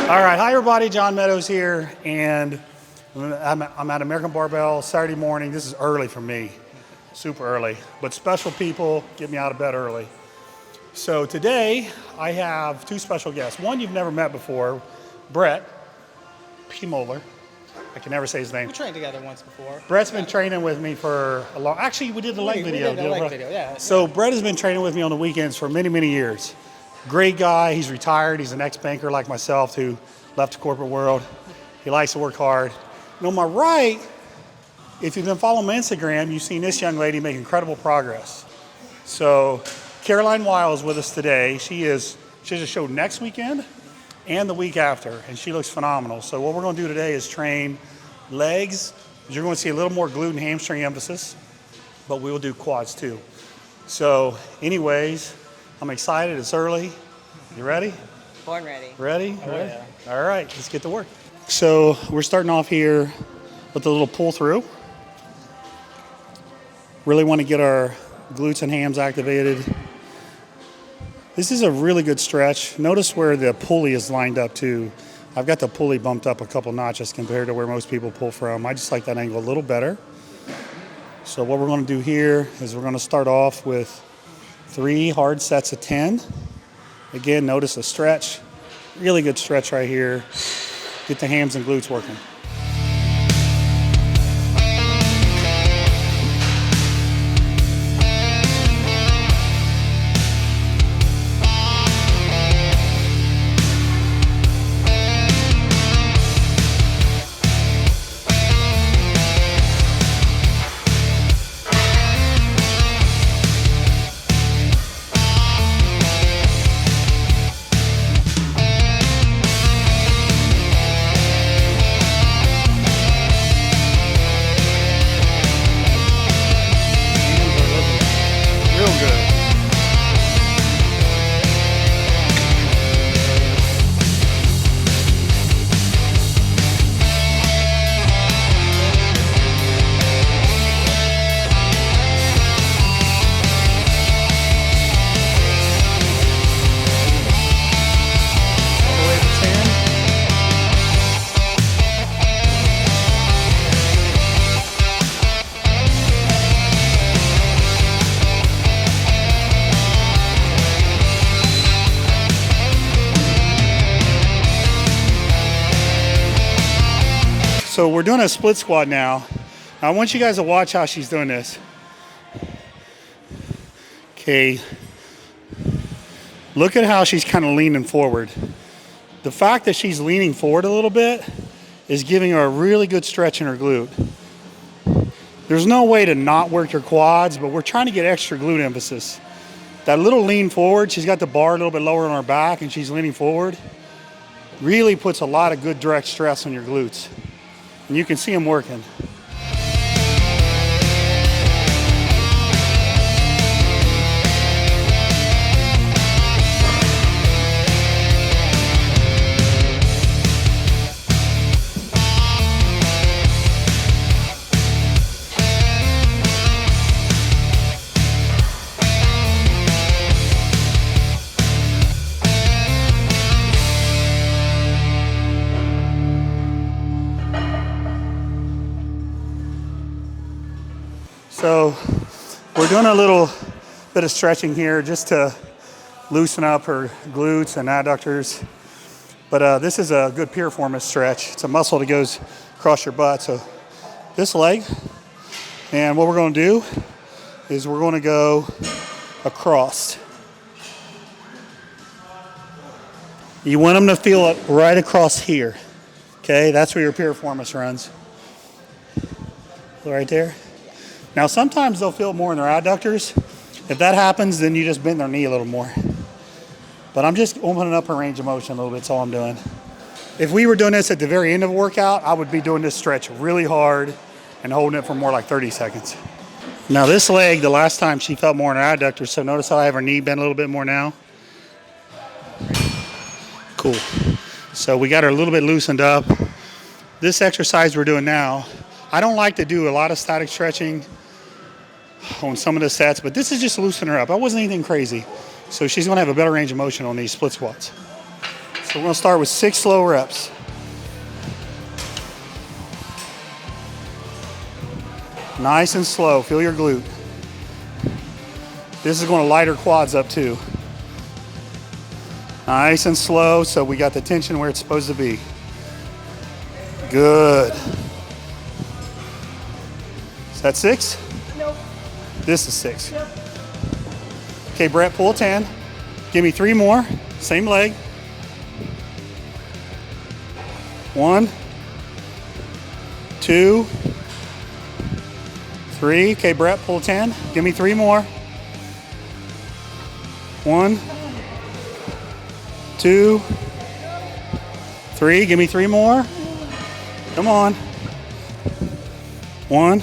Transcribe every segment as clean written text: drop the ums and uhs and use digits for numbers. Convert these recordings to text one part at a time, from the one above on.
All right, hi everybody, John Meadows here, and I'm at American Barbell Saturday morning. This is early for me, super early, but special people get me out of bed early. So today I have two special guests. One you've never met before, Brett P. Moeller. I can never say his name. We trained together once before. Brett's been training with me for a long, actually we did the leg video. We did the leg video, yeah. So Brett has been training with me on the weekends for many, many years. Great guy, he's retired, he's an ex-banker like myself who left the corporate world. He likes to work hard. And on my right, if you've been following my Instagram, you've seen this young lady make incredible progress. So Caroline Weil is with us today. She has a show next weekend and the week after, and she looks phenomenal. So what we're gonna do today is train legs. You're gonna see a little more glute and hamstring emphasis, but we will do quads too. So anyways, I'm excited, it's early. You ready? Born ready. Ready? Oh, yeah. All right, let's get to work. So we're starting off here with a little pull through. Really want to get our glutes and hams activated. This is a really good stretch. Notice where the pulley is lined up too. I've got the pulley bumped up a couple notches compared to where most people pull from. I just like that angle a little better. So what we're going to do here is we're going to start off with 3 hard sets of 10. Again, notice a stretch. Really good stretch right here. Get the hams and glutes working. So we're doing a split squat now. I want you guys to watch how she's doing this. Okay. Look at how she's kind of leaning forward. The fact that she's leaning forward a little bit is giving her a really good stretch in her glute. There's no way to not work your quads, but we're trying to get extra glute emphasis. That little lean forward, she's got the bar a little bit lower on her back and she's leaning forward, really puts a lot of good direct stress on your glutes. And you can see them working. So we're doing a little bit of stretching here just to loosen up her glutes and adductors. But this is a good piriformis stretch. It's a muscle that goes across your butt. So this leg, and what we're going to do is we're going to go across. You want them to feel it right across here. Okay, that's where your piriformis runs. Right there. Now sometimes they'll feel it more in their adductors. If that happens, then you just bend their knee a little more. But I'm just opening up her range of motion a little bit, that's all I'm doing. If we were doing this at the very end of a workout, I would be doing this stretch really hard and holding it for more like 30 seconds. Now this leg, the last time she felt more in her adductors, so notice how I have her knee bent a little bit more now. Cool. So we got her a little bit loosened up. This exercise we're doing now, I don't like to do a lot of static stretching on some of the sets, but this is just loosening her up. That wasn't anything crazy. So she's gonna have a better range of motion on these split squats. So So we're gonna start with 6 slow reps. Nice and slow, feel your glute. This is gonna light her quads up too. Nice and slow, so we got the tension where it's supposed to be. Good. Is that 6? Nope. This is 6. Yep. Okay, Brett, pull a 10. Give me 3 more, same leg. 1, 2, 3. Okay, Brett, pull 10. Give me 3 more. 1, 2, 3. Give me 3 more. Come on. 1,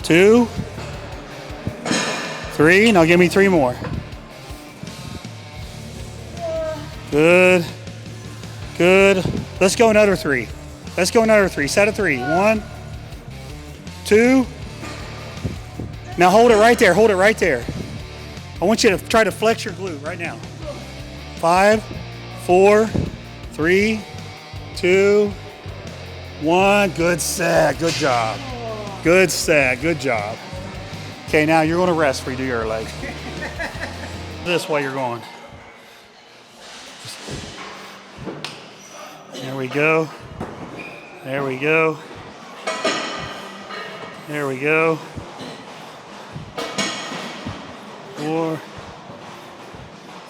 2, 3. Now give me 3 more. Good. Good. Let's go another 3. Let's go another 3. Set of 3. 1, 2. Now hold it right there. Hold it right there. I want you to try to flex your glute right now. 5, 4, 3, 2, 1. Good set. Good job. Good set. Good job. Okay, now you're going to rest before you do your leg. This way you're going. There we go. There we go. There we go. 4,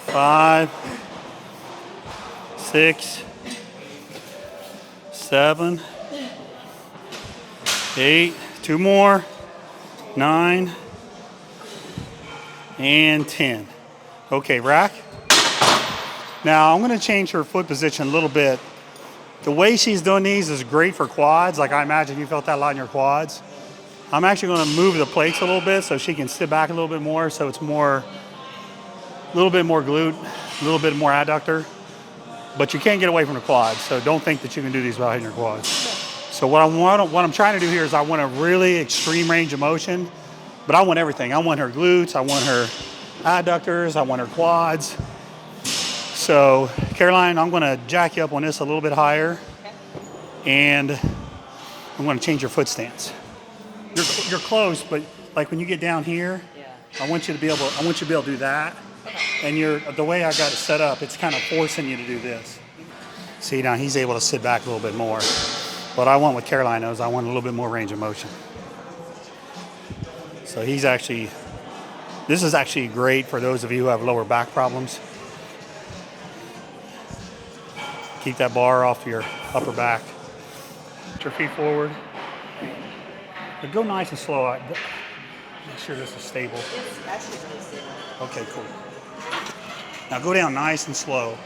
5, 6, 7, 8. 2 more. 9 and 10. Okay, rack. Now I'm going to change her foot position a little bit. The way she's doing these is great for quads. Like I imagine you felt that a lot in your quads. I'm actually going to move the plates a little bit so she can sit back a little bit more, so it's more, a little bit more glute, a little bit more adductor. But you can't get away from the quads, so don't think that you can do these without hitting your quads. So what I'm trying to do here is I want a really extreme range of motion, but I want everything. I want her glutes, I want her adductors, I want her quads. So Caroline, I'm going to jack you up on this a little bit higher, and I'm going to change your foot stance. You're close, but like when you get down here, I want you to be able to do that. And the way I got it set up, it's kind of forcing you to do this. See, now he's able to sit back a little bit more. What I want with Caroline is I want a little bit more range of motion. So this is actually great for those of you who have lower back problems. Keep that bar off your upper back. Put your feet forward. But go nice and slow. Make sure this is stable. It's actually really stable. Okay, cool. Now go down nice and slow.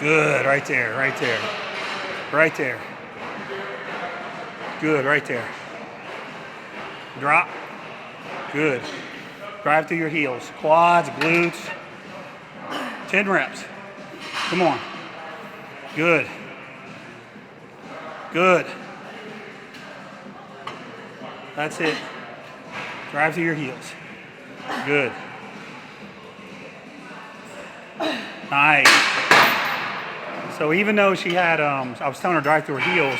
Good, right there, right there. Right there. Good, right there. Drop. Good. Drive through your heels. Quads, glutes. 10 reps. Come on. Good. Good. That's it. Drive through your heels. Good. Nice. So even though she had, I was telling her to drive through her heels,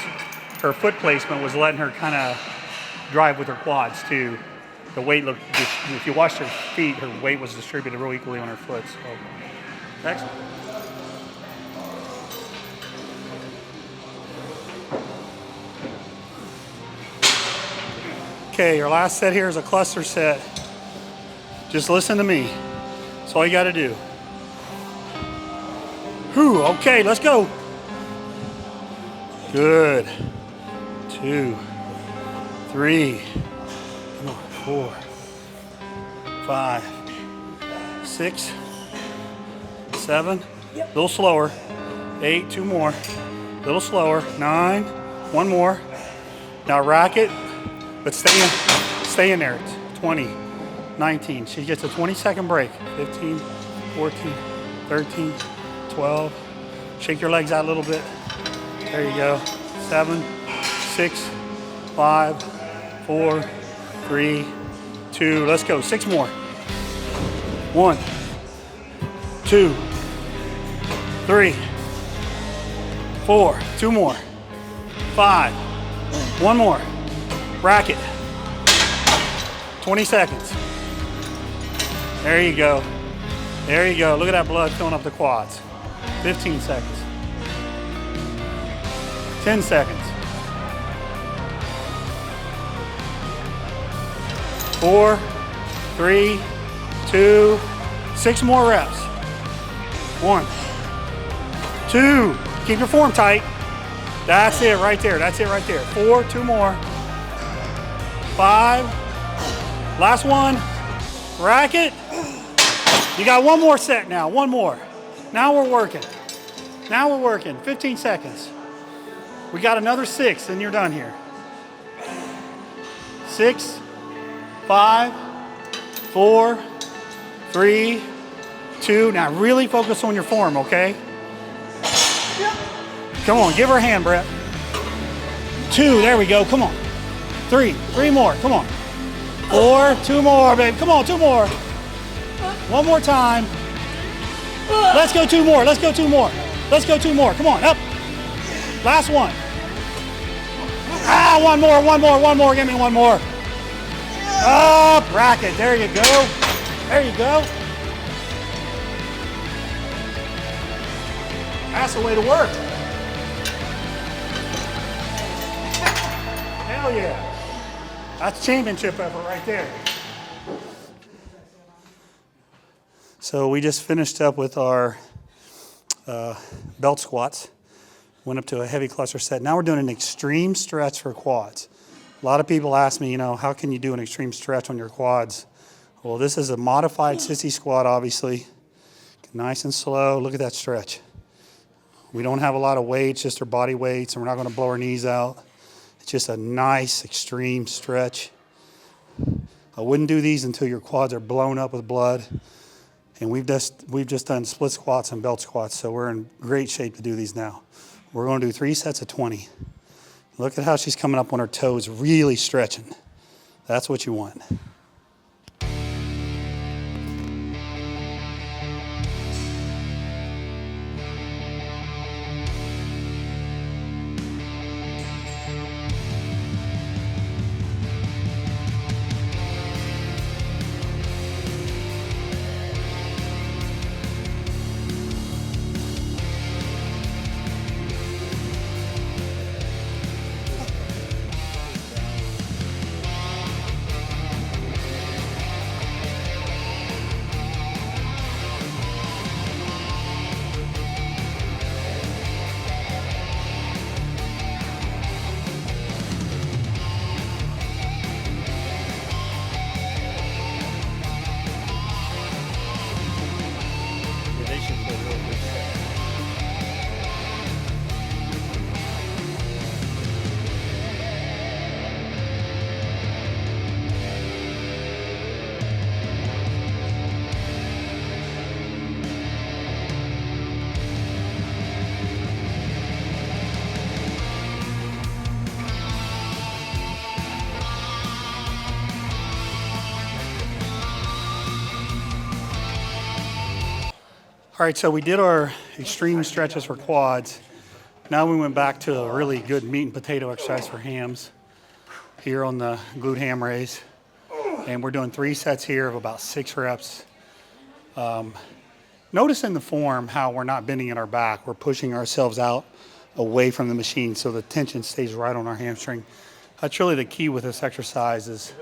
her foot placement was letting her kind of drive with her quads too. The weight looked, if you watched her feet, her weight was distributed real equally on her foot. So, excellent. Okay, your last set here is a cluster set. Just listen to me. That's all you got to do. Whew, okay, let's go. Good. 2, 3, come on, 4, 5, 6, 7, a little slower. 8, 2 more, a little slower. 9, 1 more. Now rack it, but stay in there. 20, 19. She gets a 20-second break. 15, 14, 13, 12. Shake your legs out a little bit. There you go. 7, 6, 5, 4, 3, 2, let's go. 6 more. 1, 2, 3, 4, 2 more. 5, 1 more. Racket. 20 seconds. There you go. There you go. Look at that blood filling up the quads. 15 seconds. 10 seconds. 4, 3, 2, 6 more reps. 1, 2, keep your form tight. That's it right there, that's it right there. 4, 2 more. 5, last one, racket. You got 1 more set now, 1 more. Now we're working. Now we're working, 15 seconds. We got another 6 and you're done here. 6, 5, 4, 3, 2. Now really focus on your form, okay? Come on, give her a hand, Brett. 2, there we go, come on. 3 more, come on. 4, 2 more, babe, come on, 2 more. 1 more time. Let's go 2 more, let's go 2 more. Let's go 2 more, come on, up. Last one. Ah, 1 more, give me 1 more. Up, racket, there you go. There you go. That's the way to work. Hell yeah. That's championship effort right there. So we just finished up with our belt squats. Went up to a heavy cluster set. Now we're doing an extreme stretch for quads. A lot of people ask me, you know, how can you do an extreme stretch on your quads? Well, this is a modified sissy squat, obviously. Nice and slow. Look at that stretch. We don't have a lot of weights, just our body weights, and we're not going to blow our knees out. It's just a nice extreme stretch. I wouldn't do these until your quads are blown up with blood. And we've just done split squats and belt squats, so we're in great shape to do these now. We're going to do 3 sets of 20. Look at how she's coming up on her toes, really stretching. That's what you want. All right, so we did our extreme stretches for quads. Now we went back to a really good meat and potato exercise for hams here on the glute ham raise. And we're doing 3 sets here of about 6 reps. Notice in the form how we're not bending in our back. We're pushing ourselves out away from the machine so the tension stays right on our hamstring. That's really the key with this exercise is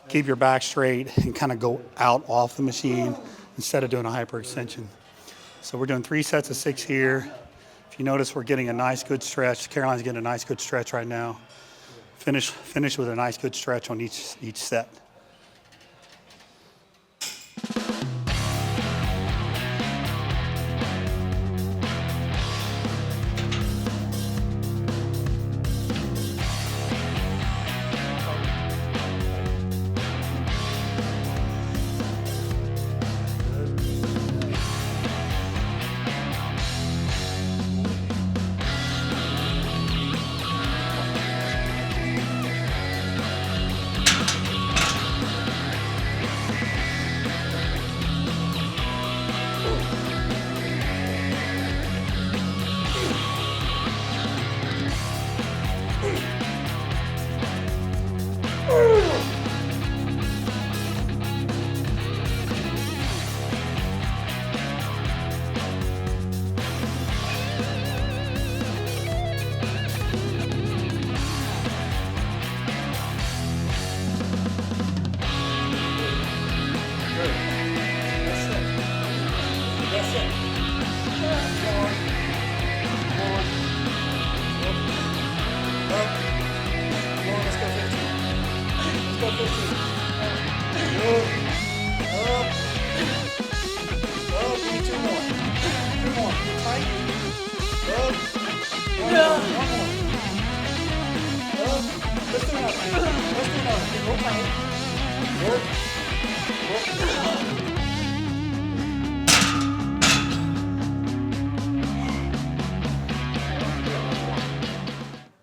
keep your back straight and kind of go out off the machine instead of doing a hyperextension. So we're doing 3 sets of 6 here. If you notice, we're getting a nice good stretch. Caroline's getting a nice good stretch right now. Finish with a nice good stretch on each set.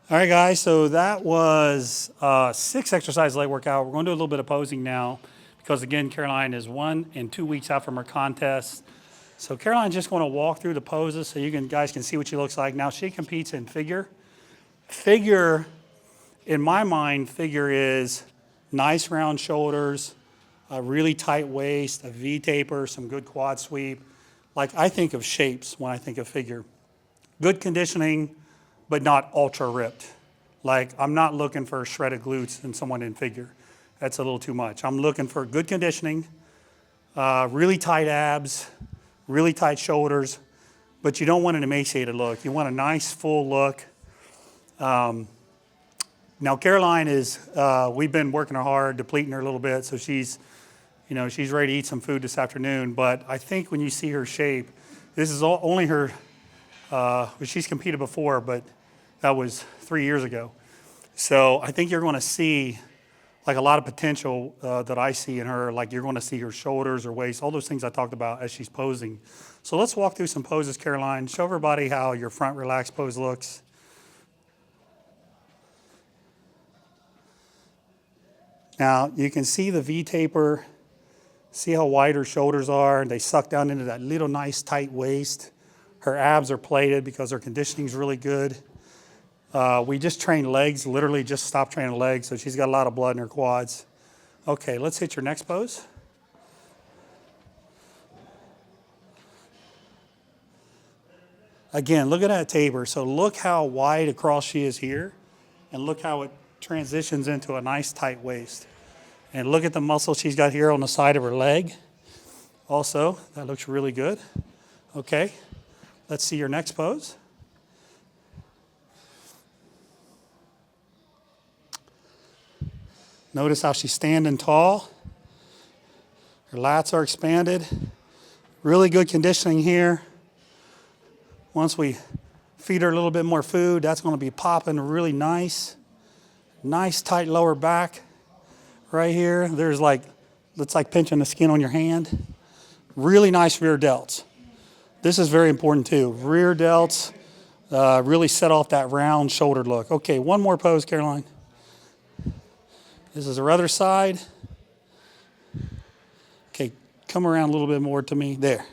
All right, guys, so that was 6 exercise leg workout. We're going to do a little bit of posing now because, again, Caroline is 1 and 2 weeks out from her contest. So Caroline's just going to walk through the poses so guys can see what she looks like. Now, she competes in figure. Figure, in my mind, figure is nice round shoulders, a really tight waist, a V-taper, some good quad sweep. Like, I think of shapes when I think of figure. Good conditioning, but not ultra ripped. Like, I'm not looking for shredded glutes in someone in figure. That's a little too much. I'm looking for good conditioning, really tight abs, really tight shoulders, but you don't want an emaciated look. You want a nice full look. Now Caroline is, we've been working her hard, depleting her a little bit, so she's ready to eat some food this afternoon, but I think when you see her shape, this is only her, she's competed before, but that was 3 years ago. So I think you're going to see like a lot of potential that I see in her. Like, you're going to see her shoulders, her waist, all those things I talked about as she's posing. So let's walk through some poses, Caroline. Show everybody how your front relaxed pose looks. Now you can see the V-taper. See how wide her shoulders are. They suck down into that little nice tight waist. Her abs are plated because her conditioning is really good. We just trained legs, literally just stopped training legs, so she's got a lot of blood in her quads. Okay, let's hit your next pose. Again, look at that taper. So look how wide across she is here, and look how it transitions into a nice tight waist. And look at the muscle she's got here on the side of her leg. Also, that looks really good. Okay, let's see your next pose. Notice how she's standing tall. Her lats are expanded. Really good conditioning here. Once we feed her a little bit more food, that's going to be popping really nice. Nice tight lower back right here. There's like, it's like pinching the skin on your hand. Really nice rear delts. This is very important too. Rear delts really set off that round shoulder look. Okay, one more pose, Caroline. This is her other side. Okay, come around a little bit more to me. There.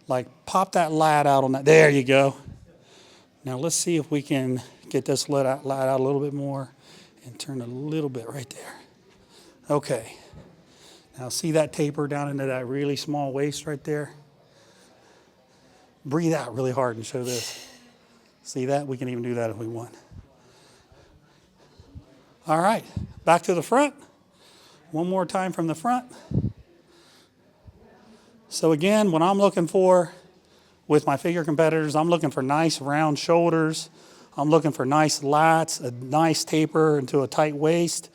Like, pop that lat out on that. There you go. Now let's see if we can get this lat out a little bit more and turn a little bit right there. Okay. Now see that taper down into that really small waist right there? Breathe out really hard and show this. See that? We can even do that if we want. All right, back to the front. One more time from the front. So again, what I'm looking for with my figure competitors, I'm looking for nice round shoulders. I'm looking for nice lats, a nice taper into a tight waist.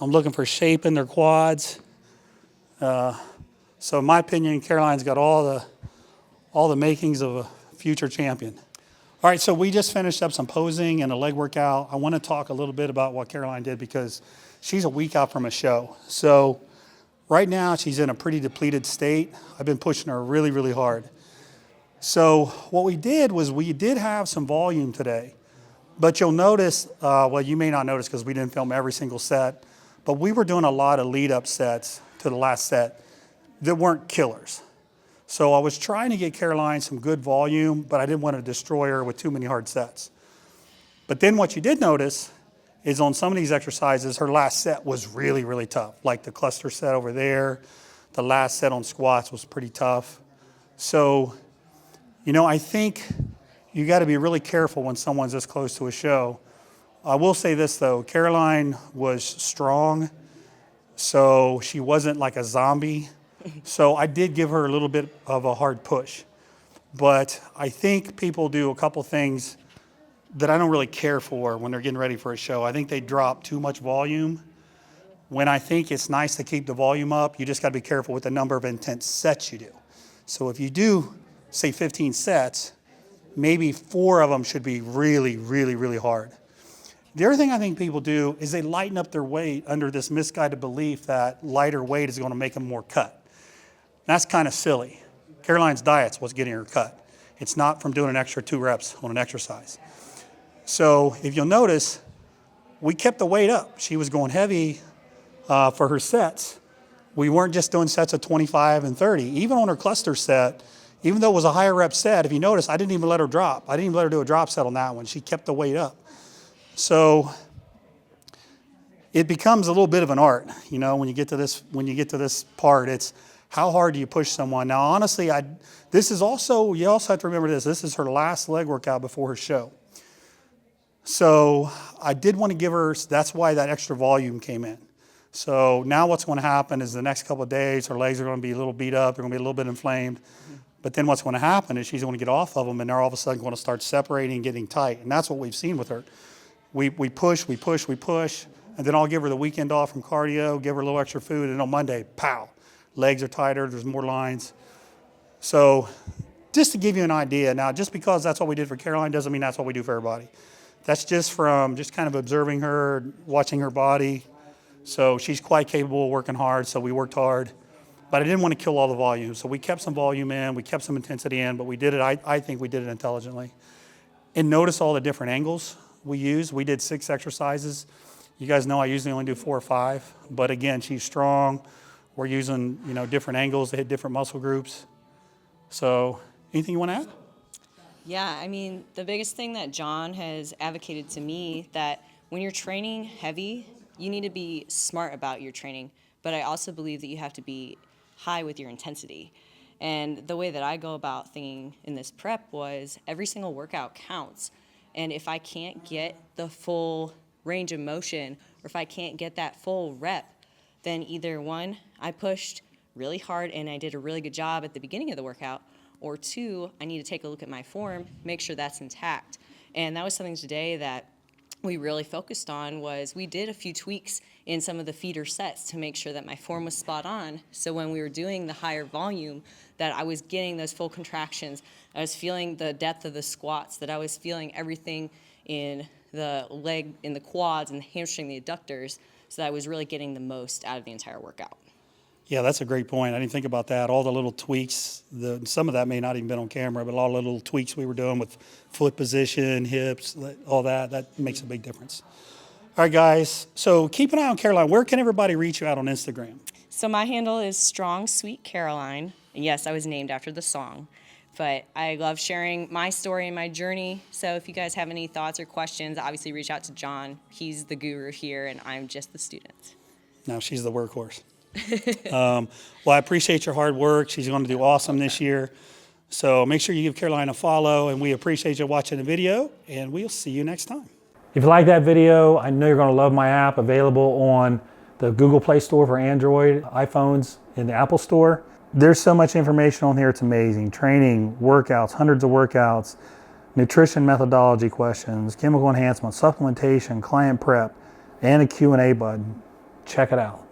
I'm looking for shape in their quads. So in my opinion, Caroline's got all the makings of a future champion. All right, so we just finished up some posing and a leg workout. I want to talk a little bit about what Caroline did because she's a week out from a show. So right now she's in a pretty depleted state. I've been pushing her really, really hard. So what we did was we did have some volume today, but you'll notice, well, you may not notice because we didn't film every single set, but we were doing a lot of lead up sets to the last set that weren't killers. So I was trying to get Caroline some good volume, but I didn't want to destroy her with too many hard sets. But then what you did notice is on some of these exercises, her last set was really, really tough. Like the cluster set over there, the last set on squats was pretty tough. So, I think you got to be really careful when someone's this close to a show. I will say this though, Caroline was strong, so she wasn't like a zombie. So I did give her a little bit of a hard push. But I think people do a couple things that I don't really care for when they're getting ready for a show. I think they drop too much volume. When I think it's nice to keep the volume up, you just got to be careful with the number of intense sets you do. So if you do, say 15 sets, maybe 4 of them should be really, really, really hard. The other thing I think people do is they lighten up their weight under this misguided belief that lighter weight is going to make them more cut. That's kind of silly. Caroline's diet's what's getting her cut. It's not from doing an extra 2 reps on an exercise. So if you'll notice, we kept the weight up. She was going heavy for her sets. We weren't just doing sets of 25 and 30. Even on her cluster set, even though it was a higher rep set, if you notice, I didn't even let her drop. I didn't even let her do a drop set on that one. She kept the weight up. So it becomes a little bit of an art, you know, when you get to this part. It's how hard do you push someone? Now, honestly, you also have to remember this is her last leg workout before her show. So I did want to give her, that's why that extra volume came in. So now what's going to happen is the next couple of days, her legs are going to be a little beat up, they're going to be a little bit inflamed. But then what's going to happen is she's going to get off of them, and they're all of a sudden going to start separating and getting tight. And that's what we've seen with her. We push, and then I'll give her the weekend off from cardio, give her a little extra food, and on Monday, pow, legs are tighter, there's more lines. So just to give you an idea, now just because that's what we did for Caroline doesn't mean that's what we do for everybody. That's just from just kind of observing her, watching her body. So she's quite capable of working hard, so we worked hard. But I didn't want to kill all the volume, so we kept some volume in, we kept some intensity in, but we did it, I think we did it intelligently. And notice all the different angles we used. We did 6 exercises. You guys know I usually only do 4 or 5, but again, she's strong. We're using, you know, different angles to hit different muscle groups. So anything you want to add? Yeah, I mean, the biggest thing that John has advocated to me, that when you're training heavy, you need to be smart about your training, but I also believe that you have to be high with your intensity. And the way that I go about thinking in this prep was every single workout counts. And if I can't get the full range of motion, or if I can't get that full rep, then either one, I pushed really hard and I did a really good job at the beginning of the workout, or 2, I need to take a look at my form, make sure that's intact. And that was something today that we really focused on. Was we did a few tweaks in some of the feeder sets to make sure that my form was spot on. So when we were doing the higher volume, that I was getting those full contractions, I was feeling the depth of the squats, that I was feeling everything in the leg, in the quads, and the hamstring, the adductors, so that I was really getting the most out of the entire workout. Yeah, that's a great point. I didn't think about that. All the little tweaks, some of that may not even been on camera, but all the little tweaks we were doing with foot position, hips, all that makes a big difference. All right, guys, so keep an eye on Caroline. Where can everybody reach you out on Instagram? So my handle is Strong Sweet Caroline. And yes, I was named after the song. But I love sharing my story and my journey. So if you guys have any thoughts or questions, obviously reach out to John. He's the guru here, and I'm just the student. No, she's the workhorse. Well, I appreciate your hard work. She's going to do awesome this year. So make sure you give Caroline a follow, and we appreciate you watching the video, and we'll see you next time. If you like that video, I know you're going to love my app, available on the Google Play Store for Android, iPhones, in the Apple Store. There's so much information on here, it's amazing. Training, workouts, hundreds of workouts, nutrition methodology questions, chemical enhancement, supplementation, client prep, and a Q&A button. Check it out.